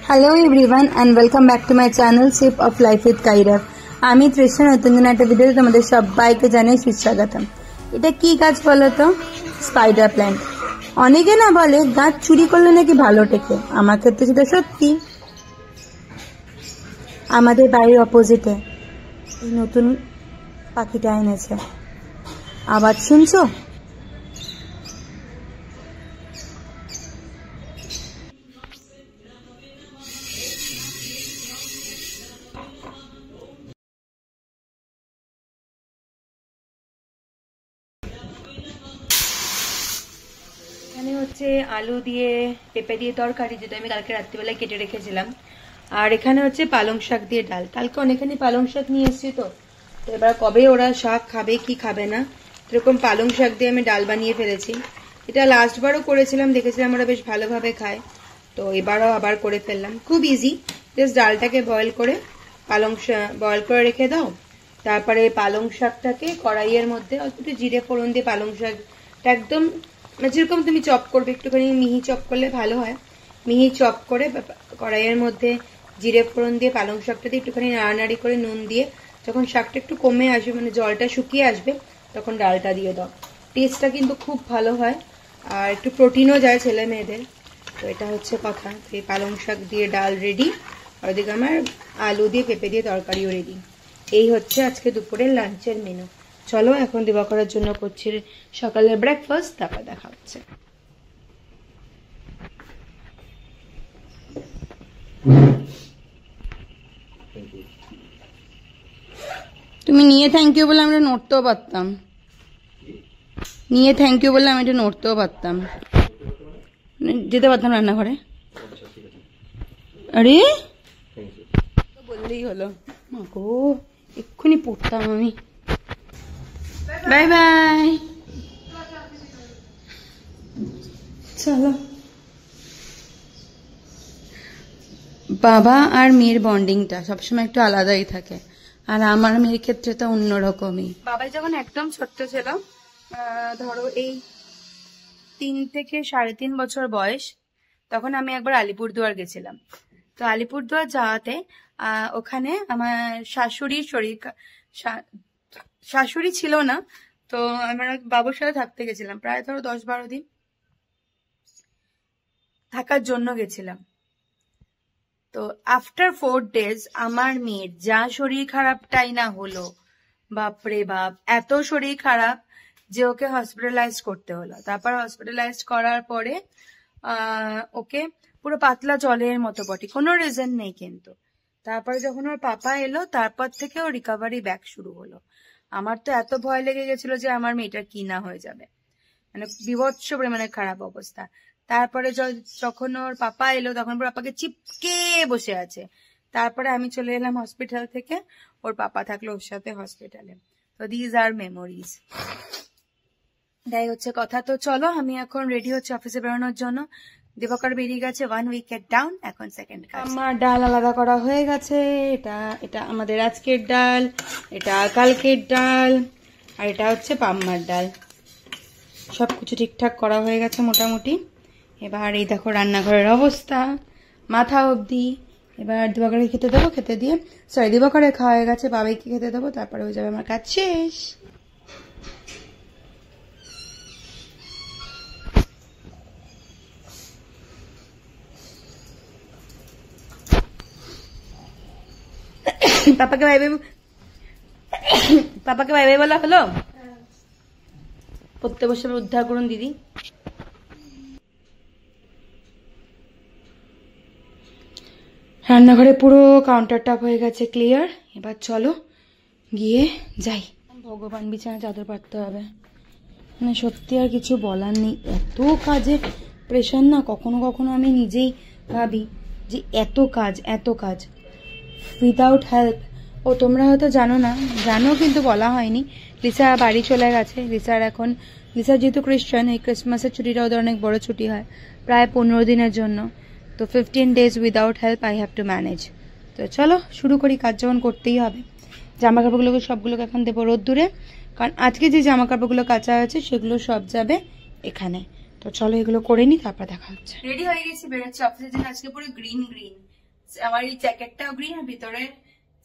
Hello everyone and welcome back to my channel Shape of Life with Kairav. আমি তৃষ্ণা নতুন একটা ভিডিওতে তোমাদের সবাইকে জানাই সুস্বাগতম। এটা কি গাছ বলো তো? Spider plant. অনেকে না বলে গাছ চুরি করলে নাকি ভালো টেকে, আমার ক্ষেত্রে সেটা সত্যি। আমাদের বাড়ির অপোজিটে এই নতুন পাখিটা এনেছে, আওয়াজ শুনছো? এখানে হচ্ছে আলু দিয়ে পেঁপে দিয়ে তরকারি, যেটা আমি কালকে রাত্রিবেলায় কেটে রেখেছিলাম। আর এখানে হচ্ছে পালং শাক দিয়ে ডাল। কালকে অনেকখানি পালং শাক নিয়ে এসেছি, তো এবার কবে ওরা শাক খাবে কি খাবে না, এরকম পালং শাক দিয়ে আমি ডাল বানিয়ে ফেলেছি। এটা লাস্টবারও করেছিলাম, দেখেছিলাম ওরা বেশ ভালোভাবে খায়, তো এবারও আবার করে ফেললাম। খুব ইজি, জাস্ট ডালটাকে বয়েল করে বয়েল করে রেখে দাও। তারপরে পালং শাকটাকে কড়াইয়ের মধ্যে অল্প একটু জিরে ফোড়ন দিয়ে পালং শাকটা একদম যেরকম তুমি চপ করবে, একটুখানি মিহি চপ করলে ভালো হয়, মিহি চপ করে কড়াইয়ের মধ্যে জিরে ফোড়ন দিয়ে পালং শাকটা দিয়ে একটুখানি নাড়ানাড়ি করে নুন দিয়ে, যখন শাকটা একটু কমে আসবে, মানে জলটা শুকিয়ে আসবে, তখন ডালটা দিয়ে দাও। টেস্টটা কিন্তু খুব ভালো হয় আর একটু প্রোটিনও যায় ছেলে মেয়েদের। তো এটা হচ্ছে কথা। এই পালং শাক দিয়ে ডাল রেডি, আর ওদিকে আমার আলু দিয়ে পেঁপে দিয়ে তরকারিও রেডি। এই হচ্ছে আজকে দুপুরের লাঞ্চের মেনু। চলো এখন দিবাকরের জন্য করছি সকালের ব্রেকফাস্ট, তারপর দেখা হচ্ছে। তুমি নিয়ে থ্যাংক ইউ বলে আমি এটা নড়তেও পারতাম, নিয়ে থ্যাংক ইউ বললে আমি এটা নড়তেও পারতাম, যেতে পারতাম রান্নাঘরে। আরে বললেই হলো, মাগো এক্ষুনি পড়তাম আমি। বাই বাই, চলো। বাবা আর মেয়ের বন্ডিংটা সবসময় একটু আলাদাই থাকে, আর আমার মেয়ের ক্ষেত্রে তো অন্যরকমই। বাবা যখন একদম ছোট্ট ছিল, ধরো এই 3 থেকে 3.5 বছর বয়স, তখন আমি একবার আলিপুরদুয়ার গেছিলাম। তো আলিপুরদুয়ার যাওয়াতে ওখানে আমার শাশুড়ি ছিল না, তো আমরা বাবুর সাথে থাকতে গেছিলাম। প্রায় ধরো 10-12 দিন থাকার জন্য গেছিলাম। তো আফটার 4 days আমার মেয়ের যা শরীর খারাপটাই না হলো, বাপরে বাপ, এত শরীর খারাপ যে ওকে হসপিটালাইজ করতে হলো। তারপর হসপিটালাইজ করার পরে ওকে পুরো পাতলা জলের মতো বটে, কোনো রিজন নেই কিন্তু। তারপরে যখন ওর পাপা এলো, তারপর থেকে ওর রিকভারি ব্যাক শুরু হলো। আমার তো এত ভয় লেগে গেছিল যে আমার মেয়েটার কি না হয়ে যাবে, মানে বিভৎস পরিমাণে খারাপ অবস্থা। তারপরে যখন ওর পাপা এলো, তখন পাপাকে চিপকে বসে আছে। তারপরে আমি চলে এলাম হসপিটাল থেকে, ওর পাপা থাকলো ওর সাথে হসপিটালে। তো দিজ আর মেমোরিজ। তাই হচ্ছে কথা। তো চলো আমি এখন রেডি হচ্ছে অফিসে বেরোনোর জন্য। দিবাকর বেরিয়ে গেছে 1 উইকেট ডাউন, এখন সেকেন্ড কাজ। আমার ডাল আলাদা করা হয়ে গেছে। এটা আমাদের আজকের ডাল, এটা কালকের ডাল, আর এটা হচ্ছে পাম্মার ডাল। সবকিছু ঠিকঠাক করা হয়ে গেছে মোটামুটি। এবার এই দেখো রান্নাঘরের অবস্থা মাথা অবধি। এবার দিবাকরে খেতে দেবো, খেতে দিয়ে দিবাকরে খাওয়া হয়ে গেছে, বাবাইকে খেতে দেবো, তারপরে হয়ে যাবে আমার কাজ শেষ। পাপাকে বাই বাই বলা হলো। পড়তে বসে উদ্ধার করুন দিদি। রান্নাঘরে পুরো কাউন্টার টপ হয়ে গেছে ক্লিয়ার। এবার চলো গিয়ে যাই। ভগবান, বিছানা চাদর পাততে হবে, মানে সত্যি আর কিছু বলার নেই। এত কাজের প্রেশার না, কখনো কখনো আমি নিজেই ভাবি যে এত কাজ উইদাউট হেল্প। ও তোমরা হয়তো জানো না, জানো কিন্তু বলা হয়নি, লিসা বাড়ি চলে গেছে। লিসা যেহেতু খ্রিস্টান, এই ক্রিসমাসের ছুটিটা ওদের অনেক বড় ছুটি হয়, প্রায় 15 দিনের জন্য। তো 15 days without help I have to manage. তো চলো শুরু করি, কাজ যখন করতেই হবে। জামা কাপড়গুলোকে সবগুলোকে এখন দেবো রোদ্দুরে, কারণ আজকে যে জামা কাপড়গুলো কাচা হয়েছে সেগুলো সব যাবে এখানে। তো চলো এগুলো করে নি, তারপর দেখা হচ্ছে। রেডি হয়ে গেছি, বেরোচ্ছি অফিসের জন্য। আজকে পুরো গ্রিন গ্রিন আমার এই জ্যাকেটটাও গ্রিন আর ভিতরে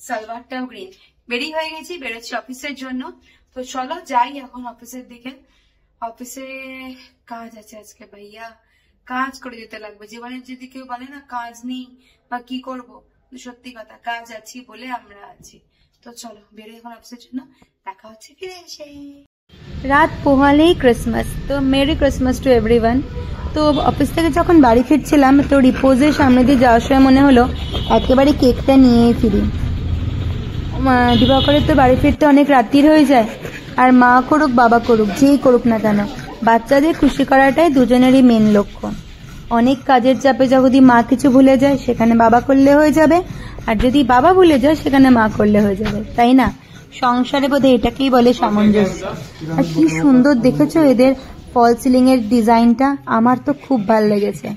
সালোয়ারটাও গ্রিন। বেরিয়ে হয়ে গেছি, বেরোচ্ছি অফিসের জন্য। তো চলো যাই এখন অফিসের দিকে। অফিসে কাজ আছে আজকে ভাইয়া, কাজ করে যেতে লাগবে। জীবনে যদি কেউ বলে না কাজ নেই বা কি করব, সত্যি কথা, কাজ আছি বলে আমরা আছি। তো চলো বেরোই এখন অফিসের জন্য, দেখা হচ্ছে ফিরে এসে। রাত পোহালেই ক্রিসমাস, তো মেরি ক্রিসমাস টু এভরিওয়ান। তো অফিস থেকে যখন বাড়ি ফিরছিলাম, তো রিপোজের সামনে দিয়ে যাওয়ার সময় মনে হলো একেবারে কেকটা নিয়েই ফিরি। দিবাকরের তো বাড়ি ফিরতে অনেক রাত্রির হয়ে যায়, আর মা করুক বাবা করুক যেই করুক না কেন, বাচ্চাদের খুশি করাটাই দুজনেরই মেন লক্ষ্য। অনেক কাজের চাপে যদি মা কিছু ভুলে যায় সেখানে বাবা করলে হয়ে যাবে, আর যদি বাবা ভুলে যায় সেখানে মা করলে হয়ে যাবে, তাই না? সংসারে বোধহয় এটাকেই বলে সামঞ্জস্য। আর কি সুন্দর দেখেছো এদের ফল সিলিং এর ডিজাইনটা, আমার তো খুব ভালো লেগেছে,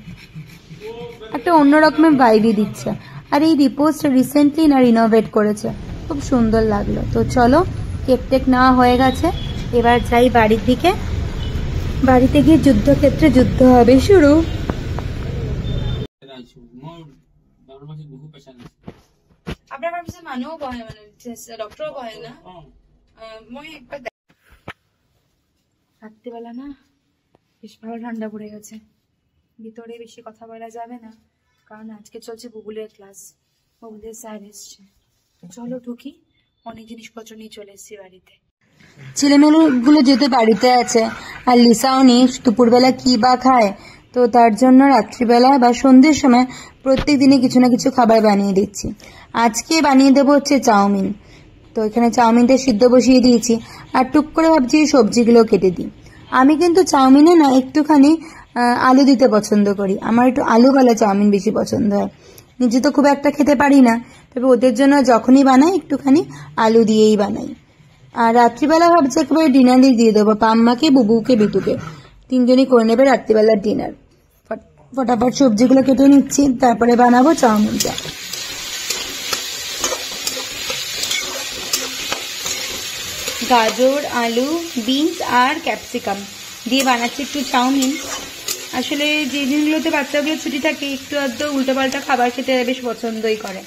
একটা অন্য রকমের ভাইবই দিচ্ছে। আর এই রিপোজটা রিসেন্টলি না রিনোভেট করেছে, খুব সুন্দর লাগলো। তো চলো কেক টেক নেওয়া হয়ে গেছে, এবার যাই বাড়ির দিকে। বাড়িতে গিয়ে যুদ্ধক্ষেত্রে যুদ্ধ হবে শুরু। আপনার মানুষও বহে, মানে ডক্টরও বহে না। মই একবার রাত্রিবেলা না বেশ ভালো ঠান্ডা পড়ে গেছে, ভিতরে বেশি কথা বলা যাবে না, কারণ আজকে চলছে বুবুলের ক্লাস, বুবুলের স্যার এসছে। চলো ঢুকি, অনেক জিনিসপত্র নিয়ে চলে এসছি বাড়িতে। ছেলেমেয়েগুলো যেহেতু বাড়িতে আছে আর লিসাও নেই, দুপুরবেলা কি বা খায়, তো তার জন্য রাত্রিবেলা বা সন্ধ্যের সময় প্রত্যেক দিনে কিছু না কিছু খাবার বানিয়ে দিচ্ছি। আজকে বানিয়ে দেবো হচ্ছে চাউমিন। তো এখানে চাউমিনটা সিদ্ধ বসিয়ে দিয়েছি, আর টুক করে ভাবছি সবজিগুলো কেটে দিই। আমি কিন্তু চাউমিনে না একটুখানি আলু দিতে পছন্দ করি, আমার একটু আলুওয়ালা চাউমিন বেশি পছন্দ হয়। নিজে তো খুব একটা খেতে পারি না, তবে ওদের জন্য যখনই বানাই একটুখানি আলু দিয়েই বানাই। আর রাত্রিবেলা ভাবছি একেবারে ডিনারই দিয়ে দেবো, পাম্মাকে, বুবুকে, বিটুকে, তিনজনই করে নেবে রাত্রিবেলার ডিনার। ফটাফট সবজিগুলো কেটে নিচ্ছি, তারপরে বানাবো চাউমিনটা। গাজর, আলু, বিনস আর ক্যাপসিকাম দিয়ে বানাচ্ছি একটু চাউমিন। আসলে যে দিনগুলোতে বাচ্চাগুলো ছুটি থাকে একটু আধটু উল্টোপাল্টা খাবার খেতে বেশ পছন্দই করে,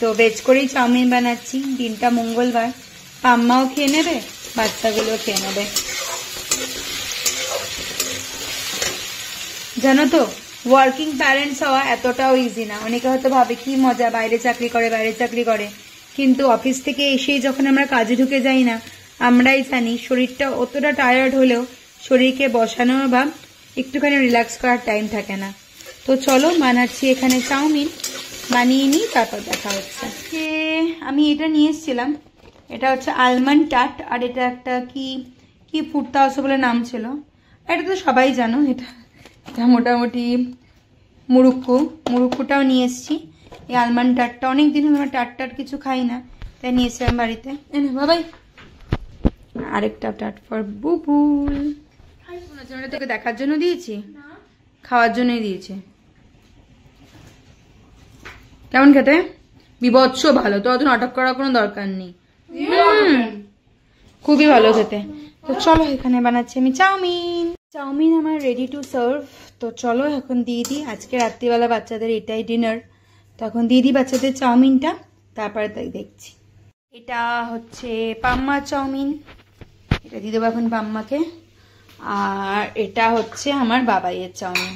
তো ভেজ করেই চাউমিন বানাচ্ছি। দিনটা মঙ্গলবার, পাম্মাও খেয়ে নেবে, বাচ্চাগুলো খেয়ে নেবে। জানো তো ওয়ার্কিং প্যারেন্টস হওয়া এতটাও ইজি না। অনেকে হয়তো ভাবে কি মজা, বাইরে চাকরি করে, কিন্তু অফিস থেকে এসেই যখন আমরা কাজে ঢুকে যাই না, আমরাই জানি শরীরটা অতটা টায়ার্ড হলেও শরীরকে বসানো বা একটুখানি রিল্যাক্স করার টাইম থাকে না। তো চলো বানাচ্ছি এখানে চাউমিন, বানিয়ে নিই, তারপর দেখা হচ্ছে। আমি এটা নিয়ে এসেছিলাম, এটা হচ্ছে আলমন্ড টাট, আর এটা একটা কি ফুড হাউস বলে নাম ছিল, এটা তো সবাই জানো। এটা মোটামুটি মুরুক্কুটাও নিয়ে এসেছি। এই আলমন্ড টাটটা অনেকদিন আমরা টাট কিছু খাই না, তাই নিয়ে এসেছিলাম বাড়িতে। বাবাই আরেকটা টাট ফর বুবুল। তোকে দেখার জন্য দিয়েছি, খাওয়ার জন্যই দিয়েছি। কেমন খেতে? বিভৎস ভালো, তো অত নাটক করার কোনো দরকার নেই, খুবই ভালো খেতে। তো চলো এখানে বানাচ্ছি আমি চাউমিন আমার রেডি টু সার্ভ। তো চলো এখন দিয়ে দিই, আজকে রাত্রিবেলা বাচ্চাদের এটাই ডিনার, তখন দিয়ে দিই বাচ্চাদের চাউমিনটা, তারপরে তাই দেখছি। এটা হচ্ছে পাম্মা চাউমিন, এটা দিয়ে দেবো এখন পাম্মাকে। আর এটা হচ্ছে আমার বাবাইয়ের চাউমিন,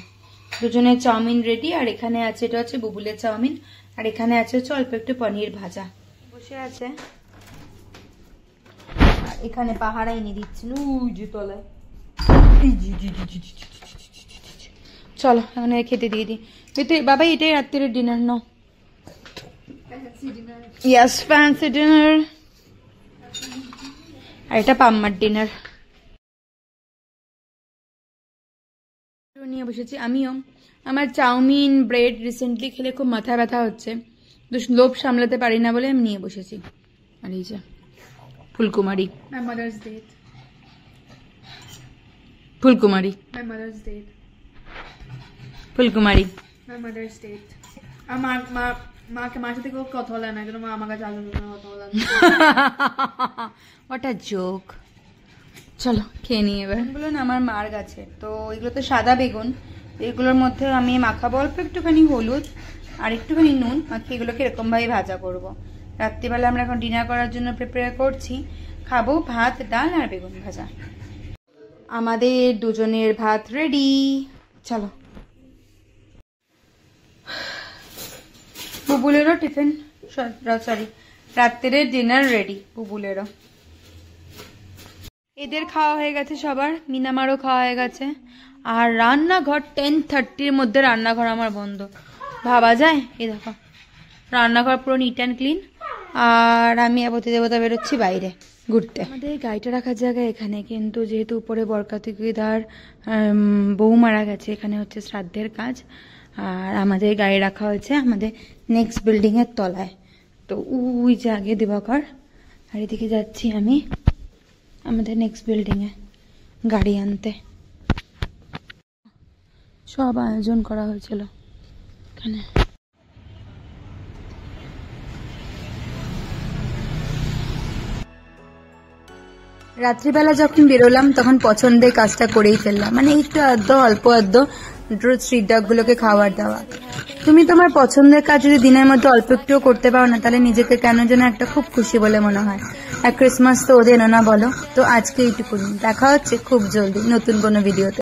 দুজনের চাউমিন রেডি। আর এখানে আছে, এটা হচ্ছে বুবুলের চাউমিন, আর এখানে আছে হচ্ছে অল্প একটু পনির ভাজা বসে আছে। আর এখানে পাহাড়া এনে দিচ্ছেন ওই যে তলায়। চলো এখন খেতে দিয়ে দিই। বাবাই এটাই রাত্রের ডিনার নাও। ইয়াস, ফ্যান্সি ডিনার। আর এটা পাম্মার ডিনার। নিয়ে বসেছি আমিও। আমার চাউমিন ব্রেড রিসেন্টলি খেলে খুব মাথা ব্যথা হচ্ছে, তো লোভ সামলাতে পারি না বলে আমি নিয়ে বসেছি। আর এই যে ফুলকুমারি, আমার মাকে মার সাথে কথা বলে না, কিন্তু মা আমার কাছে কথা বলে না। ওটা জোক। চলো খেয়ে নিই এবার। এগুলো না আমার মার গাছে, তো এগুলো তো সাদা বেগুন, এগুলোর মধ্যে আমি মাখাবো অল্প একটুখানি হলুদ, আর একটুখানি নুন মাখিয়ে এগুলোকে এরকম ভাবে ভাজা করব। রাত্রিবেলা আমরা এখন ডিনার করার জন্য প্রিপেয়ার করছি, খাবো ভাত, ডাল আর বেগুন ভাজা। আমাদের দুজনের ভাত রেডি, চলো। বুবুলেরও টিফিন, সরি রাত্রের ডিনার রেডি বুবুলেরও। এদের খাওয়া হয়ে গেছে সবার, মিনামারও খাওয়া হয়ে গেছে। আর রান্নাঘর 10:30-র মধ্যে রান্নাঘর আমার বন্ধ, ভাবা যায়? এই দেখো রান্নাঘর পুরো নিট অ্যান্ড ক্লিন। আর আমি অবতী দেবতা বেরোচ্ছি বাইরে ঘুরতে। আমাদের গাড়িটা রাখার জায়গায় এখানে, কিন্তু যেহেতু উপরে বরকাতিদার বউ মারা গেছে, এখানে হচ্ছে শ্রাদ্ধের কাজ, আর আমাদের গাড়ি রাখা হয়েছে আমাদের নেক্সট বিল্ডিংয়ের তলায়। তো ওই যে আগে দিবাকর, আর এদিকে যাচ্ছি আমি আমাদের নেক্সট বিল্ডিংয়ে গাড়ি আনতে। সব আয়োজন করা হয়েছিল এখানে। রাত্রিবেলা যখন বেরোলাম তখন পছন্দের কাজটা করেই ফেললাম, মানে একটু অল্প আধ স্ট্রিট ডগ গুলোকে খাবার দেওয়া। তুমি তোমার পছন্দের কাজ যদি দিনের মধ্যে অল্প একটুও করতে পারো না, তাহলে নিজেকে কেন যেন একটা খুব খুশি বলে মনে হয়। আর ক্রিসমাস তো ওদের না বলো, তো আজকে এইটুকুনি। দেখা হচ্ছে খুব জলদি নতুন কোনো ভিডিওতে।